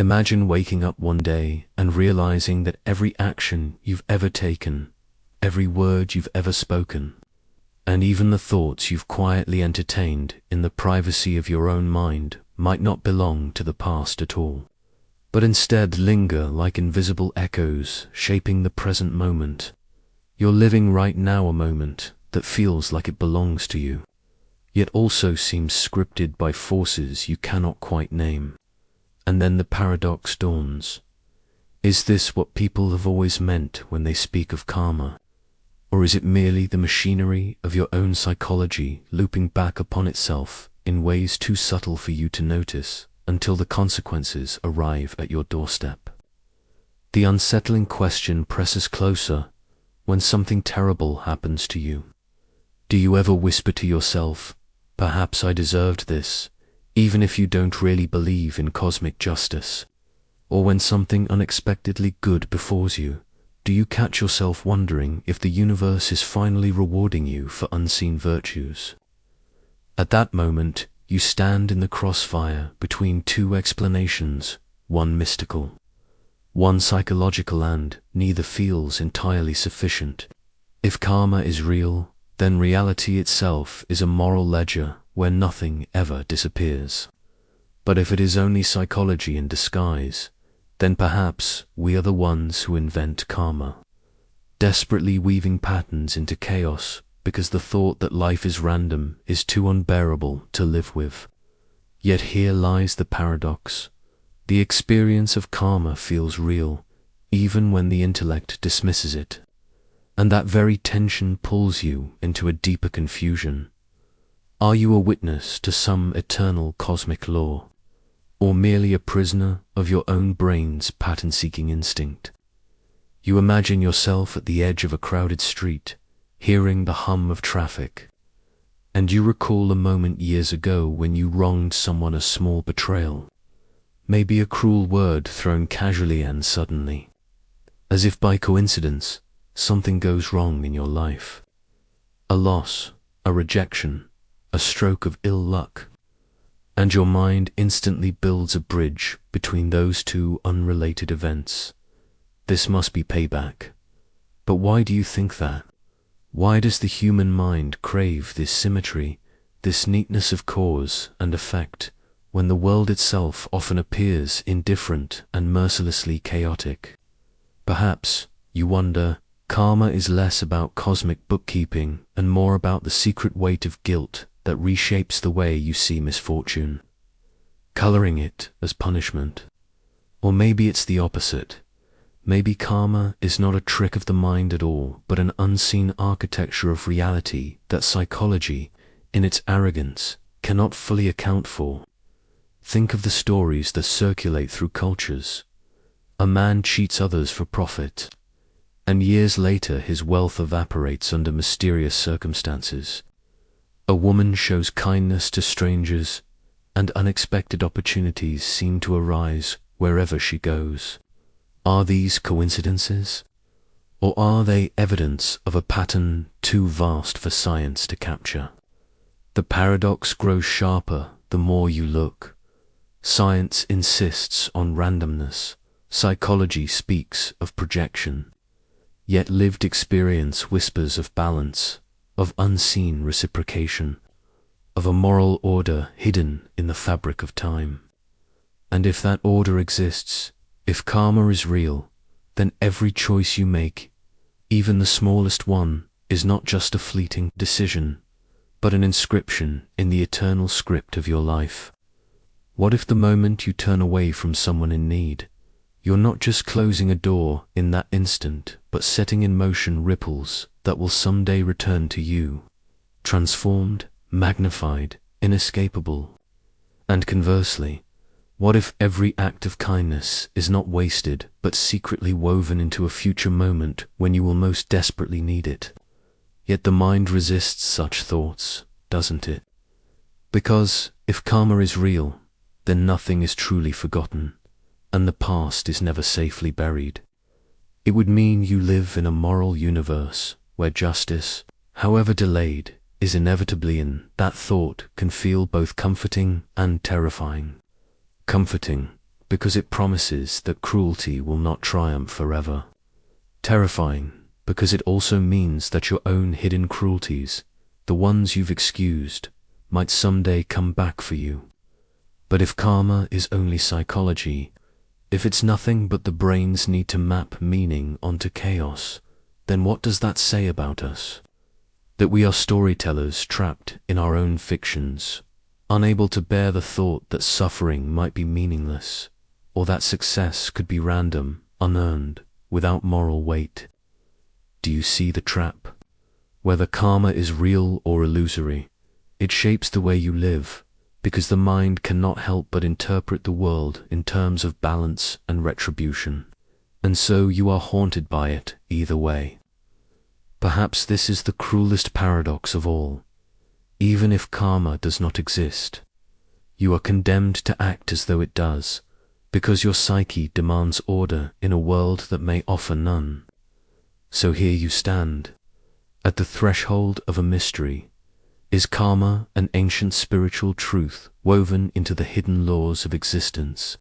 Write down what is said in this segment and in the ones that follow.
Imagine waking up one day and realizing that every action you've ever taken, every word you've ever spoken, and even the thoughts you've quietly entertained in the privacy of your own mind might not belong to the past at all, but instead linger like invisible echoes shaping the present moment. You're living right now a moment that feels like it belongs to you, yet also seems scripted by forces you cannot quite name. And then the paradox dawns. Is this what people have always meant when they speak of karma? Or is it merely the machinery of your own psychology looping back upon itself in ways too subtle for you to notice until the consequences arrive at your doorstep? The unsettling question presses closer when something terrible happens to you. Do you ever whisper to yourself, "Perhaps I deserved this," even if you don't really believe in cosmic justice? Or when something unexpectedly good befalls you, do you catch yourself wondering if the universe is finally rewarding you for unseen virtues? At that moment, you stand in the crossfire between two explanations, one mystical, one psychological, and neither feels entirely sufficient. If karma is real, then reality itself is a moral ledger where nothing ever disappears. But if it is only psychology in disguise, then perhaps we are the ones who invent karma, desperately weaving patterns into chaos because the thought that life is random is too unbearable to live with. Yet here lies the paradox. The experience of karma feels real, even when the intellect dismisses it. And that very tension pulls you into a deeper confusion. Are you a witness to some eternal cosmic law, or merely a prisoner of your own brain's pattern-seeking instinct? You imagine yourself at the edge of a crowded street, hearing the hum of traffic, and you recall a moment years ago when you wronged someone, a small betrayal, maybe a cruel word thrown casually, and suddenly, as if by coincidence, something goes wrong in your life. A loss, a rejection, a stroke of ill luck, and your mind instantly builds a bridge between those two unrelated events. This must be payback. But why do you think that? Why does the human mind crave this symmetry, this neatness of cause and effect, when the world itself often appears indifferent and mercilessly chaotic? Perhaps, you wonder, karma is less about cosmic bookkeeping and more about the secret weight of guilt that reshapes the way you see misfortune, coloring it as punishment. Or maybe it's the opposite. Maybe karma is not a trick of the mind at all, but an unseen architecture of reality that psychology, in its arrogance, cannot fully account for. Think of the stories that circulate through cultures. A man cheats others for profit, and years later his wealth evaporates under mysterious circumstances. A woman shows kindness to strangers, and unexpected opportunities seem to arise wherever she goes. Are these coincidences? Or are they evidence of a pattern too vast for science to capture? The paradox grows sharper the more you look. Science insists on randomness. Psychology speaks of projection. Yet lived experience whispers of balance, of unseen reciprocation, of a moral order hidden in the fabric of time. And if that order exists, if karma is real, then every choice you make, even the smallest one, is not just a fleeting decision, but an inscription in the eternal script of your life. What if the moment you turn away from someone in need, you're not just closing a door in that instant, but setting in motion ripples that will someday return to you, transformed, magnified, inescapable? And conversely, what if every act of kindness is not wasted, but secretly woven into a future moment when you will most desperately need it? Yet the mind resists such thoughts, doesn't it? Because if karma is real, then nothing is truly forgotten, and the past is never safely buried. It would mean you live in a moral universe where justice, however delayed, is inevitably in. That thought can feel both comforting and terrifying. Comforting, because it promises that cruelty will not triumph forever. Terrifying, because it also means that your own hidden cruelties, the ones you've excused, might someday come back for you. But if karma is only psychology, if it's nothing but the brain's need to map meaning onto chaos, then what does that say about us? That we are storytellers trapped in our own fictions, unable to bear the thought that suffering might be meaningless, or that success could be random, unearned, without moral weight. Do you see the trap? Whether karma is real or illusory, it shapes the way you live, because the mind cannot help but interpret the world in terms of balance and retribution, and so you are haunted by it either way. Perhaps this is the cruelest paradox of all. Even if karma does not exist, you are condemned to act as though it does, because your psyche demands order in a world that may offer none. So here you stand, at the threshold of a mystery. Is karma an ancient spiritual truth woven into the hidden laws of existence?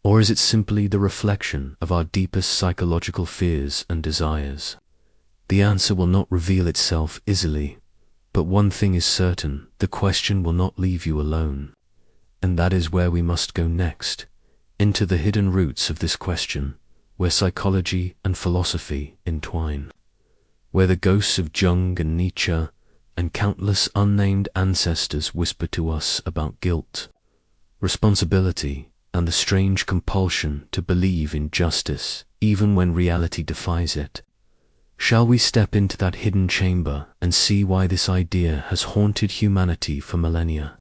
Or is it simply the reflection of our deepest psychological fears and desires? The answer will not reveal itself easily, but one thing is certain: the question will not leave you alone. And that is where we must go next, into the hidden roots of this question, where psychology and philosophy entwine, where the ghosts of Jung and Nietzsche and countless unnamed ancestors whisper to us about guilt, responsibility, and the strange compulsion to believe in justice even when reality defies it. Shall we step into that hidden chamber and see why this idea has haunted humanity for millennia?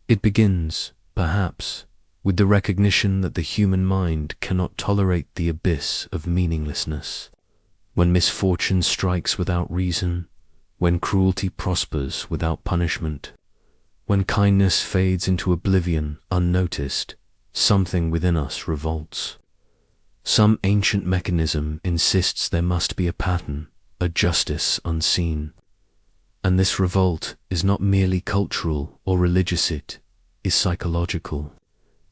It begins, perhaps, with the recognition that the human mind cannot tolerate the abyss of meaninglessness. When misfortune strikes without reason, when cruelty prospers without punishment, when kindness fades into oblivion unnoticed, something within us revolts. Some ancient mechanism insists there must be a pattern, a justice unseen. And this revolt is not merely cultural or religious, it is psychological,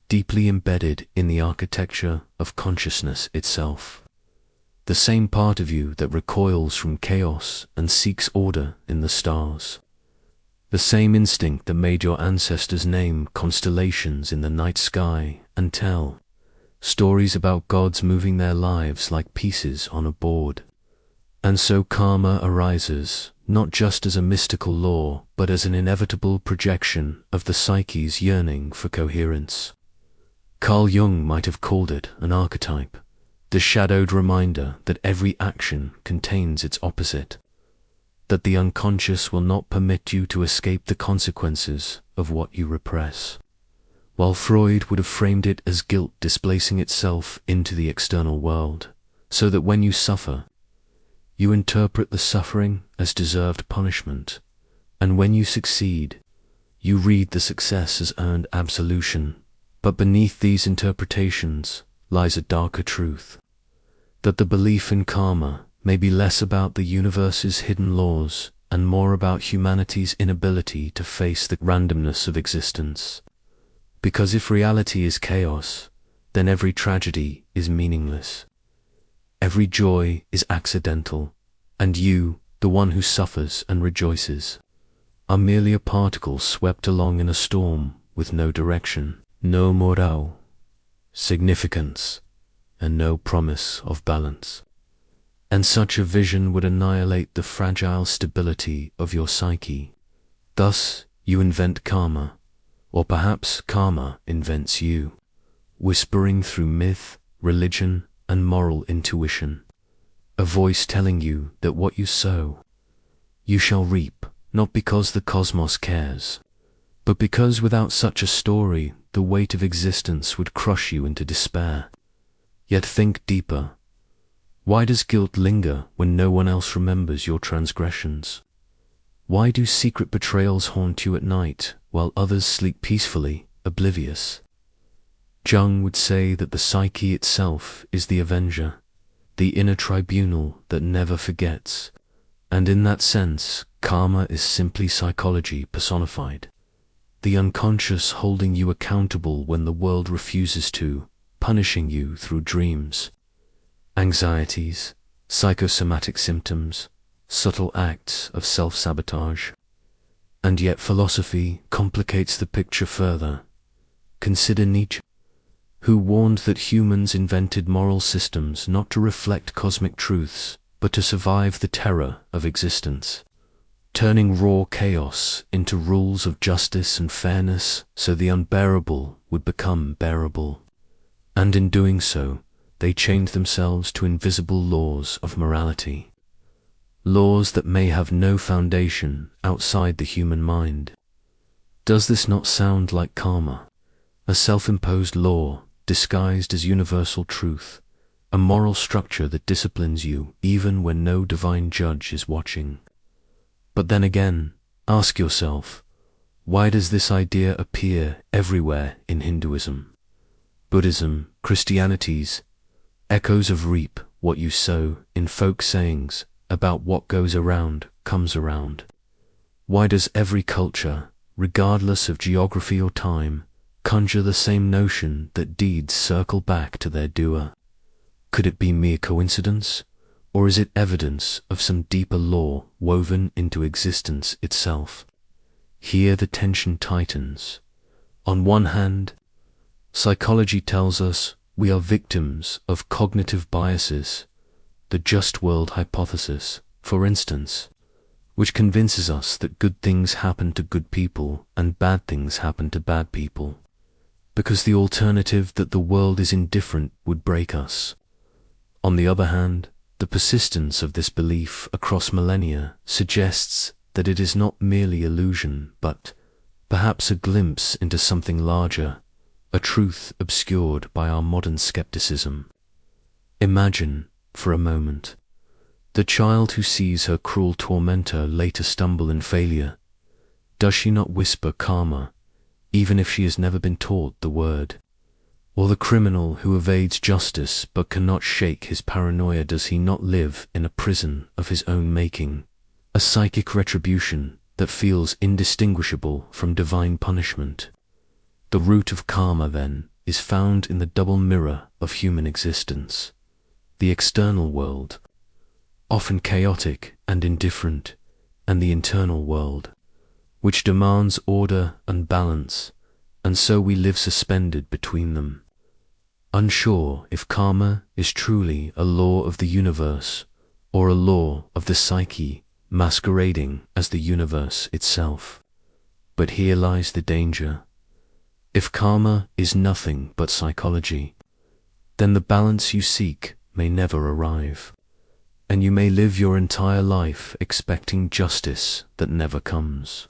deeply embedded in the architecture of consciousness itself. The same part of you that recoils from chaos and seeks order in the stars. The same instinct that made your ancestors name constellations in the night sky and tell stories about gods moving their lives like pieces on a board. And so karma arises, not just as a mystical law, but as an inevitable projection of the psyche's yearning for coherence. Carl Jung might have called it an archetype, the shadowed reminder that every action contains its opposite, that the unconscious will not permit you to escape the consequences of what you repress. While Freud would have framed it as guilt displacing itself into the external world, so that when you suffer, you interpret the suffering as deserved punishment, and when you succeed, you read the success as earned absolution. But beneath these interpretations lies a darker truth, that the belief in karma may be less about the universe's hidden laws and more about humanity's inability to face the randomness of existence. Because if reality is chaos, then every tragedy is meaningless. Every joy is accidental, and you, the one who suffers and rejoices, are merely a particle swept along in a storm with no direction, no morale, significance, and no promise of balance. And such a vision would annihilate the fragile stability of your psyche. Thus you invent karma, or perhaps karma invents you, whispering through myth, religion, and moral intuition, a voice telling you that what you sow, you shall reap, not because the cosmos cares, but because without such a story, the weight of existence would crush you into despair. Yet think deeper. Why does guilt linger when no one else remembers your transgressions? Why do secret betrayals haunt you at night while others sleep peacefully, oblivious? Jung would say that the psyche itself is the avenger, the inner tribunal that never forgets, and in that sense, karma is simply psychology personified. the unconscious holding you accountable when the world refuses to, punishing you through dreams, anxieties, psychosomatic symptoms, subtle acts of self-sabotage. And yet philosophy complicates the picture further. Consider Nietzsche, who warned that humans invented moral systems not to reflect cosmic truths, but to survive the terror of existence, turning raw chaos into rules of justice and fairness so the unbearable would become bearable. And in doing so, they chained themselves to invisible laws of morality, laws that may have no foundation outside the human mind. Does this not sound like karma, a self-imposed law disguised as universal truth, a moral structure that disciplines you even when no divine judge is watching? But then again, ask yourself, why does this idea appear everywhere in Hinduism, Buddhism, Christianity's echoes of reap what you sow in folk sayings about what goes around comes around? Why does every culture, regardless of geography or time, conjure the same notion that deeds circle back to their doer? Could it be mere coincidence, or is it evidence of some deeper law woven into existence itself? Here the tension tightens. On one hand, psychology tells us we are victims of cognitive biases, the just world hypothesis, for instance, which convinces us that good things happen to good people and bad things happen to bad people, because the alternative that the world is indifferent would break us. On the other hand, the persistence of this belief across millennia suggests that it is not merely illusion, but perhaps a glimpse into something larger, a truth obscured by our modern skepticism. Imagine, for a moment, the child who sees her cruel tormentor later stumble in failure. Does she not whisper karma, even if she has never been taught the word? Or the criminal who evades justice but cannot shake his paranoia, does he not live in a prison of his own making, a psychic retribution that feels indistinguishable from divine punishment? The root of karma, then, is found in the double mirror of human existence. The external world, often chaotic and indifferent, and the internal world, which demands order and balance, and so we live suspended between them, unsure if karma is truly a law of the universe or a law of the psyche masquerading as the universe itself. But here lies the danger. If karma is nothing but psychology, then the balance you seek may never arrive, and you may live your entire life expecting justice that never comes,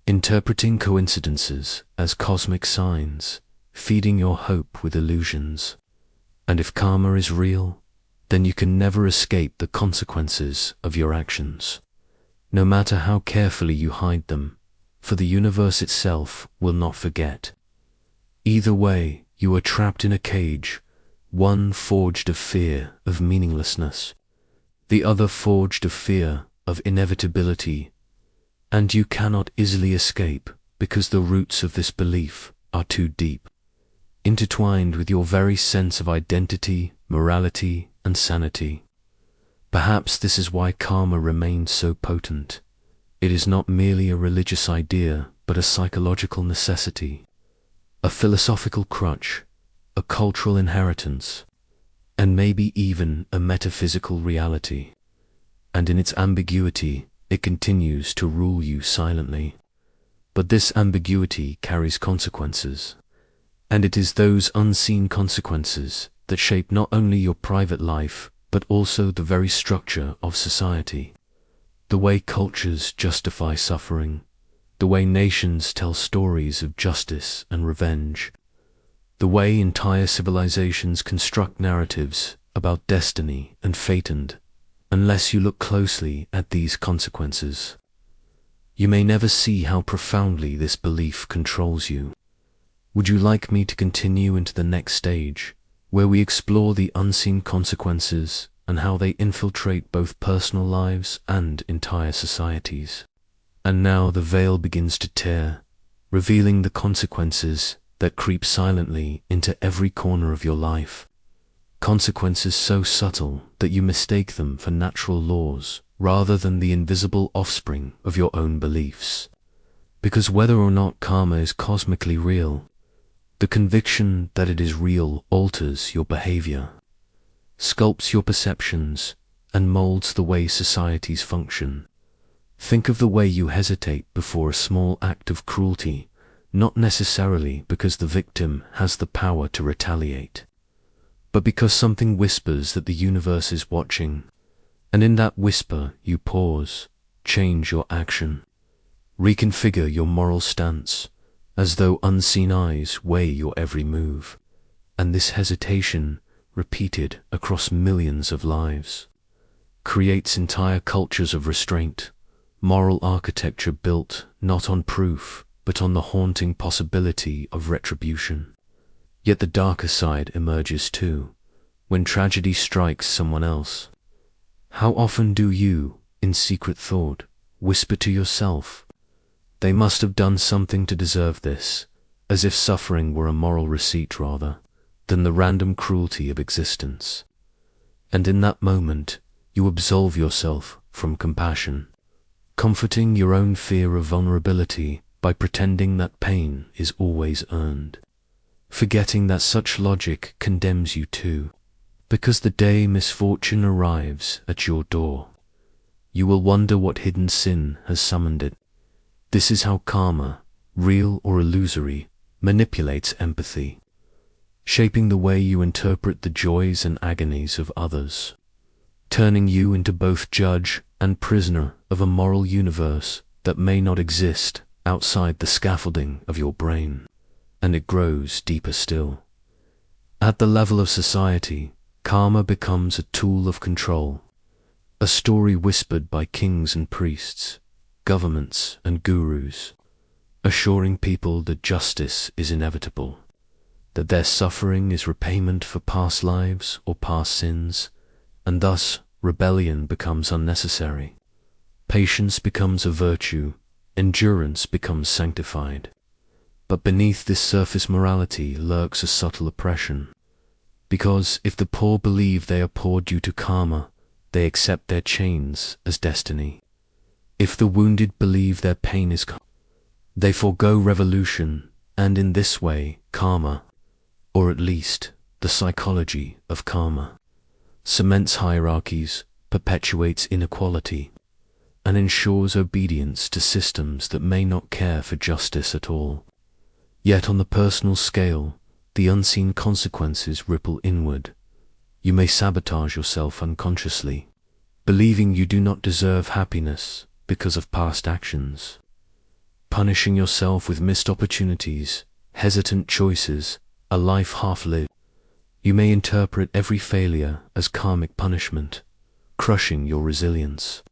interpreting coincidences as cosmic signs, feeding your hope with illusions. And if karma is real, then you can never escape the consequences of your actions, no matter how carefully you hide them, for the universe itself will not forget. Either way, you are trapped in a cage, one forged of fear of meaninglessness, the other forged of fear of inevitability, and you cannot easily escape because the roots of this belief are too deep, intertwined with your very sense of identity, morality, and sanity. Perhaps this is why karma remains so potent. It is not merely a religious idea, but a psychological necessity, a philosophical crutch, a cultural inheritance, and maybe even a metaphysical reality. And in its ambiguity, it continues to rule you silently. But this ambiguity carries consequences, and it is those unseen consequences that shape not only your private life, but also the very structure of society. The way cultures justify suffering, the way nations tell stories of justice and revenge, the way entire civilizations construct narratives about destiny and fate, and unless you look closely at these consequences, you may never see how profoundly this belief controls you. Would you like me to continue into the next stage, where we explore the unseen consequences and how they infiltrate both personal lives and entire societies? And now the veil begins to tear, revealing the consequences that creep silently into every corner of your life. Consequences so subtle that you mistake them for natural laws rather than the invisible offspring of your own beliefs. Because whether or not karma is cosmically real, the conviction that it is real alters your behavior, sculpts your perceptions, and molds the way societies function. Think of the way you hesitate before a small act of cruelty, not necessarily because the victim has the power to retaliate, but because something whispers that the universe is watching, and in that whisper you pause, change your action, reconfigure your moral stance, as though unseen eyes weigh your every move. And this hesitation, repeated across millions of lives, creates entire cultures of restraint, moral architecture built not on proof, but on the haunting possibility of retribution. Yet the darker side emerges too, when tragedy strikes someone else. How often do you, in secret thought, whisper to yourself, "They must have done something to deserve this," as if suffering were a moral receipt rather than the random cruelty of existence. And in that moment, you absolve yourself from compassion, comforting your own fear of vulnerability by pretending that pain is always earned, forgetting that such logic condemns you too. Because the day misfortune arrives at your door, you will wonder what hidden sin has summoned it. This is how karma, real or illusory, manipulates empathy, shaping the way you interpret the joys and agonies of others, turning you into both judge and prisoner of a moral universe that may not exist outside the scaffolding of your brain. And it grows deeper still. At the level of society, karma becomes a tool of control, a story whispered by kings and priests, governments and gurus, assuring people that justice is inevitable, that their suffering is repayment for past lives or past sins, and thus rebellion becomes unnecessary. Patience becomes a virtue, endurance becomes sanctified. But beneath this surface morality lurks a subtle oppression, because if the poor believe they are poor due to karma, they accept their chains as destiny. If the wounded believe their pain is karma, they forego revolution, and in this way, karma, or at least the psychology of karma, cements hierarchies, perpetuates inequality, and ensures obedience to systems that may not care for justice at all. Yet on the personal scale, the unseen consequences ripple inward. You may sabotage yourself unconsciously, believing you do not deserve happiness because of past actions, punishing yourself with missed opportunities, hesitant choices, a life half-lived. You may interpret every failure as karmic punishment, crushing your resilience,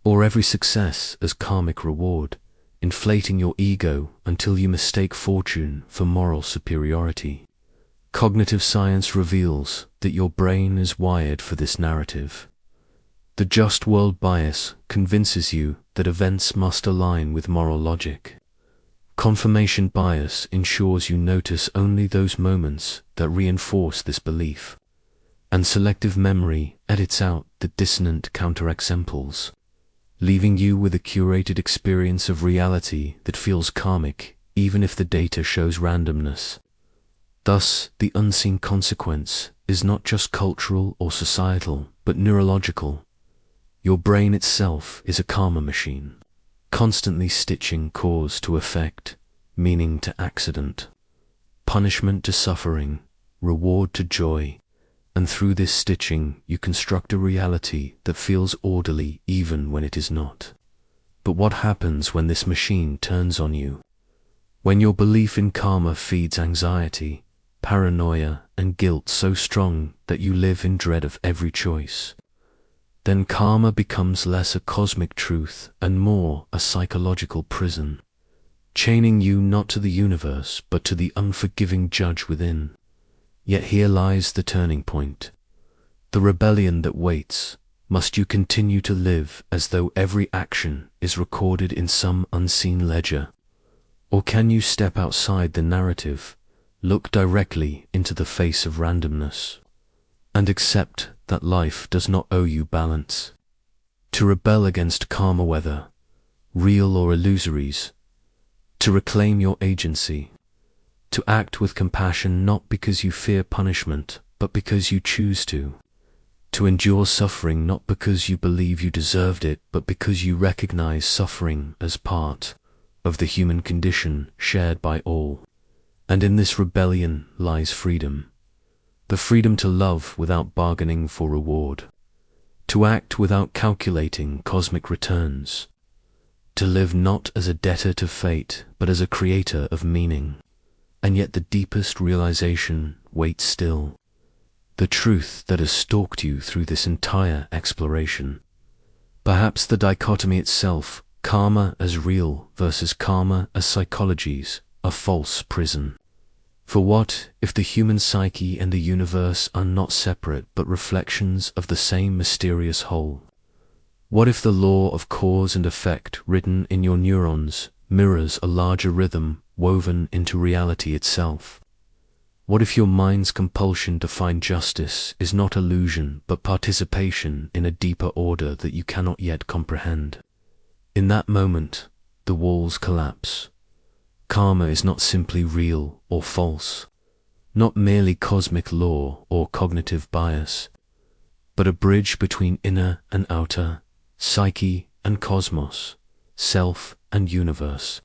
or every success as karmic reward, inflating your ego until you mistake fortune for moral superiority. Cognitive science reveals that your brain is wired for this narrative. The just world bias convinces you that events must align with moral logic. Confirmation bias ensures you notice only those moments that reinforce this belief, and selective memory edits out the dissonant counterexamples, leaving you with a curated experience of reality that feels karmic even if the data shows randomness. Thus, the unseen consequence is not just cultural or societal, but neurological. Your brain itself is a karma machine, constantly stitching cause to effect, meaning to accident, punishment to suffering, reward to joy, and through this stitching you construct a reality that feels orderly even when it is not. But what happens when this machine turns on you? When your belief in karma feeds anxiety, paranoia, and guilt so strong that you live in dread of every choice, then karma becomes less a cosmic truth and more a psychological prison, chaining you not to the universe but to the unforgiving judge within. Yet here lies the turning point, the rebellion that waits. Must you continue to live as though every action is recorded in some unseen ledger, Or can you step outside the narrative, look directly into the face of randomness, and accept that life does not owe you balance? To rebel against karma, whether real or illusories, to reclaim your agency, to act with compassion not because you fear punishment, but because you choose to endure suffering not because you believe you deserved it, but because you recognize suffering as part of the human condition shared by all. And in this rebellion lies freedom. The freedom to love without bargaining for reward, to act without calculating cosmic returns, to live not as a debtor to fate, but as a creator of meaning. And yet the deepest realization waits still, the truth that has stalked you through this entire exploration. Perhaps the dichotomy itself, karma as real versus karma as psychology's, a false prison. For what if the human psyche and the universe are not separate but reflections of the same mysterious whole? What if the law of cause and effect written in your neurons mirrors a larger rhythm woven into reality itself? What if your mind's compulsion to find justice is not illusion but participation in a deeper order that you cannot yet comprehend? In that moment, the walls collapse. Karma is not simply real or false, not merely cosmic law or cognitive bias, but a bridge between inner and outer, psyche and cosmos, self and universe.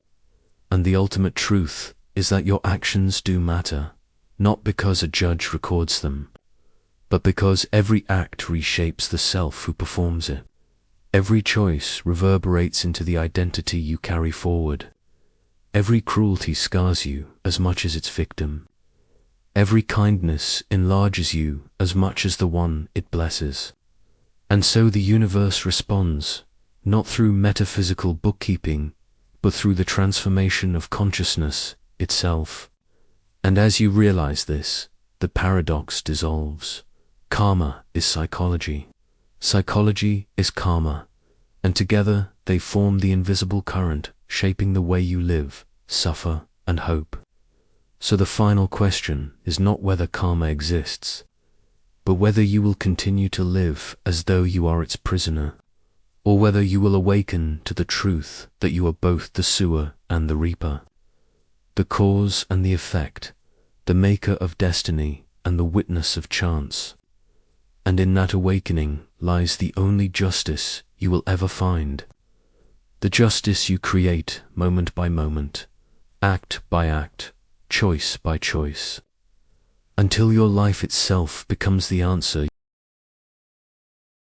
And the ultimate truth is that your actions do matter, not because a judge records them, but because every act reshapes the self who performs it. Every choice reverberates into the identity you carry forward. Every cruelty scars you as much as its victim. Every kindness enlarges you as much as the one it blesses. And so the universe responds, not through metaphysical bookkeeping, but through the transformation of consciousness itself. And as you realize this, the paradox dissolves. Karma is psychology. Psychology is karma, and together they form the invisible current shaping the way you live, suffer, and hope. So the final question is not whether karma exists, but whether you will continue to live as though you are its prisoner, or whether you will awaken to the truth that you are both the sower and the reaper, the cause and the effect, the maker of destiny and the witness of chance. And in that awakening lies the only justice you will ever find, the justice you create moment by moment, act by act, choice by choice, until your life itself becomes the answer